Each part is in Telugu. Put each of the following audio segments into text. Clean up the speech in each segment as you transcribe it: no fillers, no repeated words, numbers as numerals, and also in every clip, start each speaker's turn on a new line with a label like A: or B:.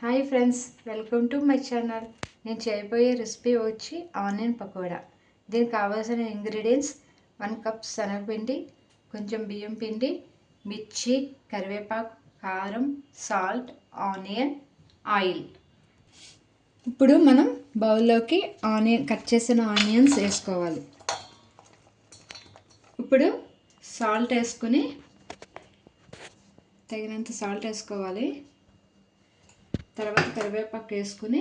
A: Hi friends, welcome to my channel. నేను చేయబోయే రెసిపీ వచ్చి ఆనియన్ పకోడా. దీనికి కావాల్సిన ఇంగ్రీడియంట్స్ 1 కప్ శనగపిండి, కొంచెం బియ్యం పిండి, మిర్చి, కరివేపాకు, కారం, సాల్ట్, ఆనియన్, ఆయిల్. ఇప్పుడు మనం బౌల్లోకి కట్ చేసిన ఆనియన్స్ వేసుకోవాలి. ఇప్పుడు సాల్ట్ వేసుకుని తగినంత సాల్ట్ వేసుకోవాలి. తర్వాత కరివేపాకు వేసుకుని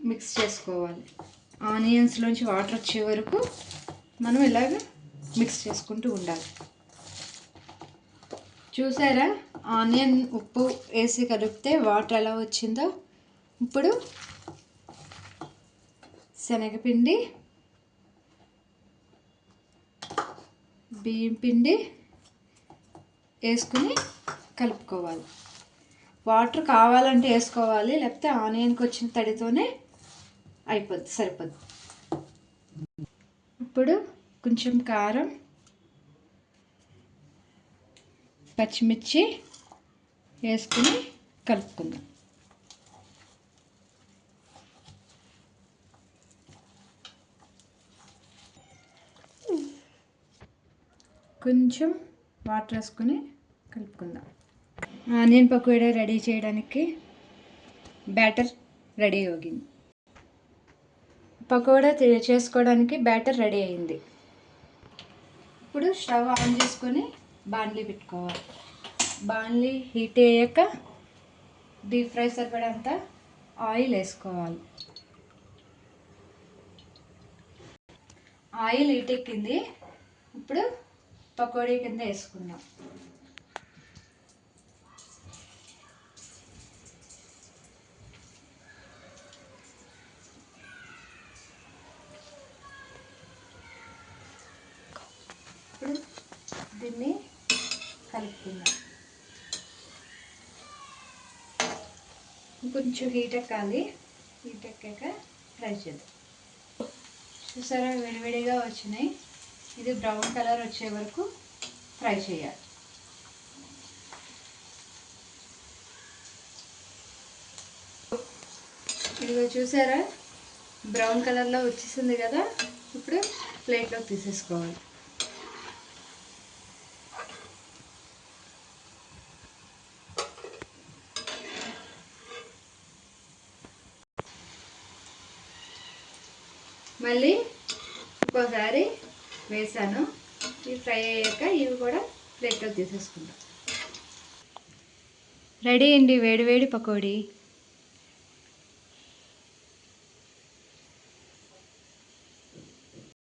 A: మిక్స్ చేసుకోవాలి. ఆనియన్స్లోంచి వాటర్ వచ్చే వరకు మనం ఇలాగ మిక్స్ చేసుకుంటూ ఉండాలి. చూసారా, ఆనియన్ ఉప్పు వేసి కలిపితే వాటర్ ఎలా వచ్చిందో. ఇప్పుడు శనగపిండి, బియ్యం పిండి వేసుకుని కలుపుకోవాలి. వాటర్ కావాలంటే వేసుకోవాలి, లేకపోతే ఆనియన్కి వచ్చిన తడితోనే అయిపోద్ది, సరిపోద్ది. ఇప్పుడు కొంచెం కారం, పచ్చిమిర్చి వేసుకుని కలుపుకుందాం. కొంచెం వాటర్ వేసుకుని కలుపుకుందాం. ఆనియన్ పకోడా రెడీ చేయడానికి బ్యాటర్ రెడీ అయ్యింది. పకోడా చేసుకోవడానికి బ్యాటర్ రెడీ అయింది. ఇప్పుడు స్టవ్ ఆన్ చేసుకొని బాణలి పెట్టుకోవాలి. బాణలి హీట్ అయ్యాక డీప్ ఫ్రై సరిపడంత ఆయిల్ వేసుకోవాలి. ఆయిల్ హీట్ ఎక్కింది. ఇప్పుడు పకోడీ కింద వేసుకుందాం. ఇప్పుడు దీన్ని కలుపుకుందాం. కొంచెం హీట్ ఎక్కాలి. హీట్ ఎక్కాక ఫ్రై చేద్దాం. చూసారా, విడివిడిగా వచ్చినాయి. ఇది బ్రౌన్ కలర్ వచ్చే వరకు ఫ్రై చేయాలి. ఇదిగో చూసారా, బ్రౌన్ కలర్లో వచ్చేసింది కదా. ఇప్పుడు ప్లేట్లోకి తీసేసుకోవాలి. మళ్ళీ ఇంకోసారి వేసాను. ఇవి ఫ్రై అయ్యాక ఇవి కూడా ప్లేట్లో తీసేసుకుంటాం. రెడీ అండి వేడివేడి పకోడీ.